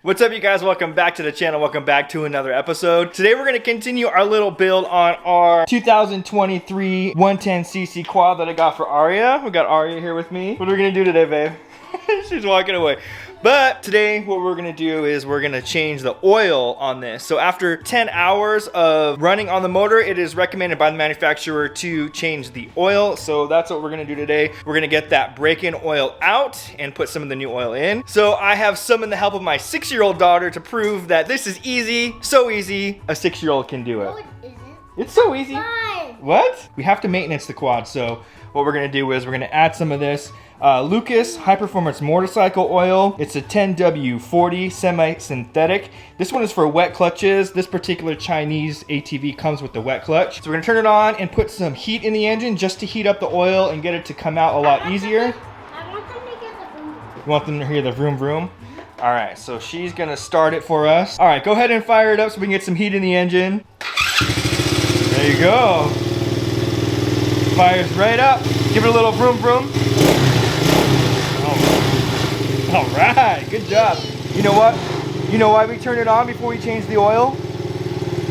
What's up, you guys? Welcome back to the channel. Welcome back to another episode. Today we're going to continue our little build on our 2023 110cc quad that I got for Aria. We got Aria here with me. What are we going to do today, babe? She's walking away. But today what we're gonna do is we're gonna change the oil on this. So after 10 hours of running on the motor, it is recommended by the manufacturer to change the oil. So that's what we're gonna do today. We're gonna get that break-in oil out and put some of the new oil in. So I have summoned the help of my 6-year-old daughter to prove that this is easy, so easy, a 6-year-old can do it. No, it isn't. It's so easy. Why? What? We have to maintenance the quad. So what we're gonna do is we're gonna add some of this Lucas High Performance Motorcycle Oil. It's a 10W40 semi-synthetic. This one is for wet clutches. This particular Chinese ATV comes with the wet clutch. So we're gonna turn it on and put some heat in the engine just to heat up the oil and get it to come out a lot easier. I want them to get the vroom. You want them to hear the vroom vroom? All right, so she's gonna start it for us. All right, go ahead and fire it up so we can get some heat in the engine. There you go. Fires right up. Give it a little vroom vroom. All right, good job. You know what? You know why we turn it on before we change the oil?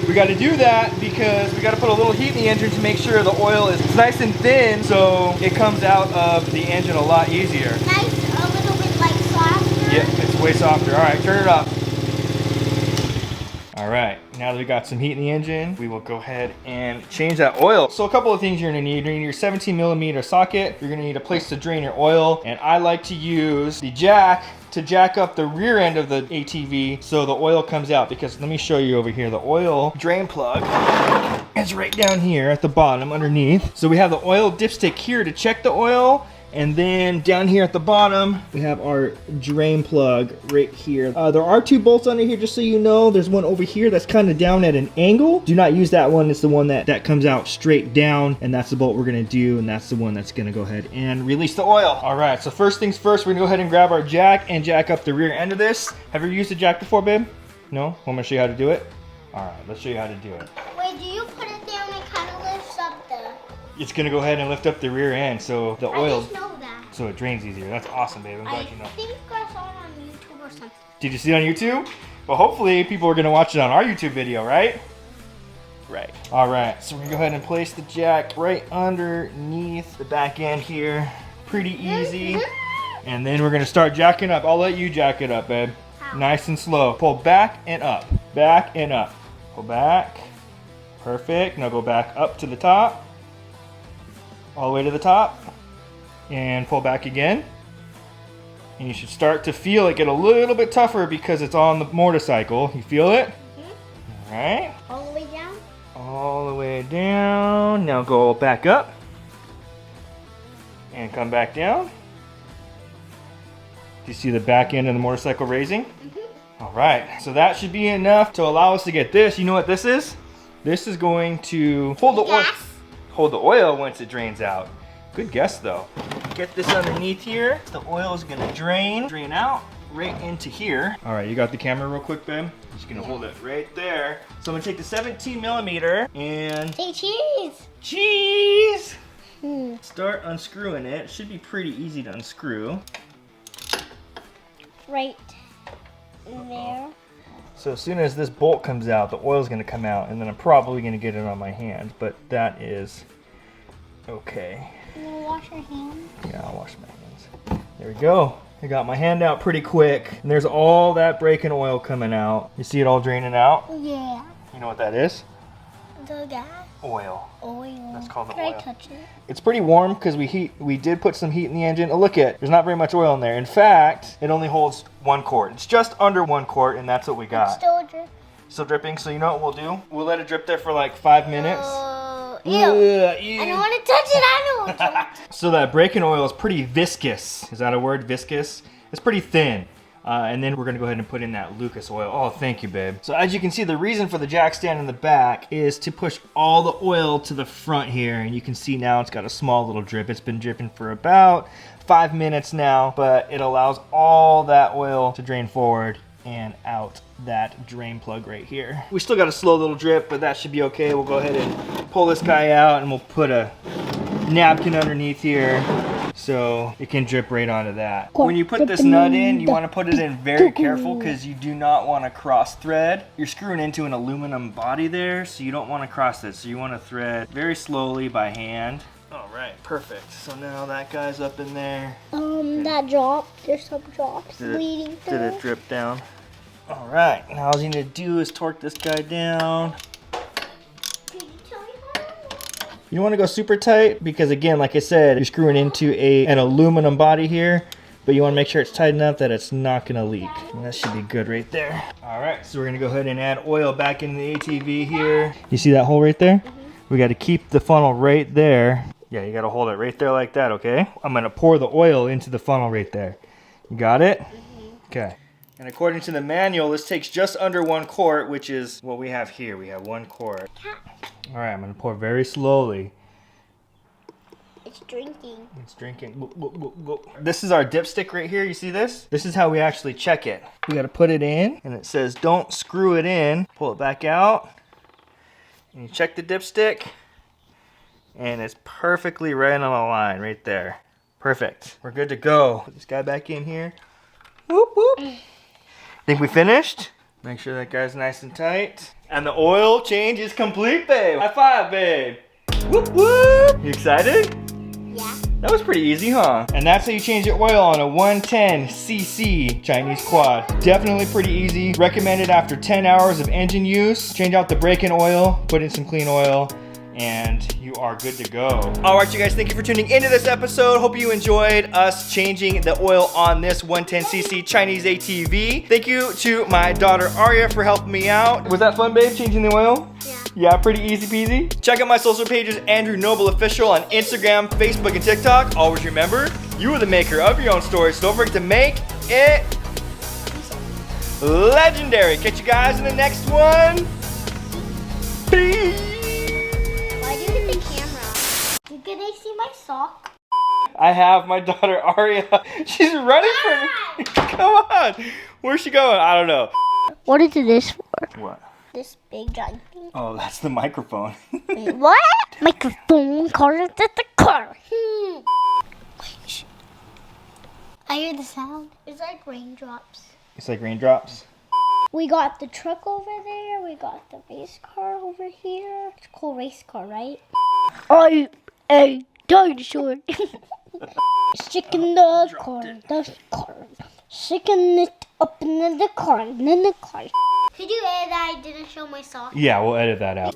We got to do that because we got to put a little heat in the engine to make sure the oil is nice and thin so it comes out of the engine a lot easier. Nice, a little bit like softer. Yeah, it's way softer. All right, turn it up. All right, now that we got some heat in the engine, we will go ahead and change that oil. So a couple of things you're gonna need. You're gonna need your 17mm socket. You're gonna need a place to drain your oil. And I like to use the jack to jack up the rear end of the ATV so the oil comes out, because let me show you over here. The oil drain plug is right down here at the bottom underneath. So we have the oil dipstick here to check the oil. And then down here at the bottom, we have our drain plug right here. There are 2 bolts under here, just so you know. There's one over here that's kind of down at an angle. Do not use that one. It's the one that comes out straight down, and that's the bolt we're gonna do, and that's the one that's gonna go ahead and release the oil. All right, so first things first, we're gonna go ahead and grab our jack and jack up the rear end of this. Have you used a jack before, babe? No? Want me to show you how to do it? All right, let's show you how to do it. Wait, do you put it down and kind of lifts up the... It's gonna go ahead and lift up the rear end, so the oil... I just know that. So it drains easier. That's awesome, babe. I'm glad you know. I think I saw it on YouTube or something. Did you see it on YouTube? Well, hopefully people are gonna watch it on our YouTube video, right? Right. All right, so we're gonna go ahead and place the jack right underneath the back end here. Pretty easy. And then we're gonna start jacking up. I'll let you jack it up, babe. How? Nice and slow. Pull back and up. Back and up. Pull back. Perfect. Now go back up to the top. All the way to the top. And pull back again. And you should start to feel it get a little bit tougher because it's on the motorcycle. You feel it? All right. All the way down? All the way down. Now go back up. And come back down. Do you see the back end of the motorcycle raising? All right. So that should be enough to allow us to get this. You know what this is? This is going to hold the oil. Hold the oil once it drains out. Good guess though. Get this underneath here. The oil is gonna drain out right into here. All right, you got the camera real quick, babe? I'm just gonna hold it right there. So I'm gonna take the 17mm and... Say cheese! Cheese! Start unscrewing it. It should be pretty easy to unscrew. Right there. So as soon as this bolt comes out, the oil's gonna come out, and then I'm probably gonna get it on my hand, but that is okay. You wanna wash your hands? Yeah, I'll wash my hands. There we go. I got my hand out pretty quick. And there's all that break-in oil coming out. You see it all draining out? Yeah. You know what that is? The gas. Oil. Oil. That's called the Can oil. I touch it? It's pretty warm because we did put some heat in the engine. Oh, look at, there's not very much oil in there. In fact, it only holds 1 quart. It's just under 1 quart, and that's what we got. It's still drip. Still dripping, so you know what we'll do? We'll let it drip there for like 5 minutes. Ew. Ew. I don't want to touch it. I don't want to. So that break-in oil is pretty viscous. Is that a word, viscous? It's pretty thin. And then we're gonna go ahead and put in that Lucas oil. Oh, thank you, babe. So as you can see, the reason for the jack stand in the back is to push all the oil to the front here. And you can see now it's got a small little drip. It's been dripping for about 5 minutes now, but it allows all that oil to drain forward and out that drain plug right here. We still got a slow little drip, but that should be okay. We'll go ahead and pull this guy out and we'll put a napkin underneath here. so it can drip right onto that. When you put this nut in, you want to put it in very careful because you do not want to cross thread. You're screwing into an aluminum body there, so you don't want to cross it. So you want to thread very slowly by hand. All right, perfect. So now that guy's up in there. That drop, there's some drops bleeding through. Did it drip down? All right, now all you need to do is torque this guy down. You don't want to go super tight because, again, like I said, you're screwing into an aluminum body here, but you want to make sure it's tight enough that it's not going to leak. And that should be good right there. All right, so we're going to go ahead and add oil back into the ATV here. You see that hole right there? We got to keep the funnel right there. Yeah, you got to hold it right there like that, okay? I'm going to pour the oil into the funnel right there. You got it? Okay. And according to the manual, this takes just under 1 quart, which is what we have here. We have 1 quart. All right, I'm going to pour very slowly. It's drinking. It's drinking. This is our dipstick right here. You see this? This is how we actually check it. We got to put it in, and it says don't screw it in. Pull it back out, and you check the dipstick, and it's perfectly right on the line right there. Perfect. We're good to go. Put this guy back in here. Whoop, whoop. Think we finished? Make sure that guy's nice and tight. And the oil change is complete, babe. High five, babe. Whoop, whoop. You excited? Yeah. That was pretty easy, huh? And that's how you change your oil on a 110cc Chinese quad. Definitely pretty easy. Recommended after 10 hours of engine use. Change out the brake-in oil, put in some clean oil, and you are good to go. All right, you guys, thank you for tuning into this episode. Hope you enjoyed us changing the oil on this 110cc Chinese ATV. Thank you to my daughter Aria for helping me out. Was that fun, babe, changing the oil? Yeah. Yeah, pretty easy peasy. Check out my social pages, Andrew Noble Official on Instagram, Facebook, and TikTok. Always remember, you are the maker of your own story, so don't forget to make it legendary. Catch you guys in the next one. Peace. Can they see my sock? I have my daughter Aria. She's running for me. Come on. Where's she going? I don't know. What is this for? What? This big giant thing. Oh, that's the microphone. Wait, what? Microphone connected to the car. I hear the sound. It's like raindrops. It's like raindrops. We got the truck over there. We got the race car over here. It's called race car, right? I a dinosaur. Stick in the car, sticking it up in the car, and then the car. Could you edit that I didn't show my sock? Yeah, we'll edit that out.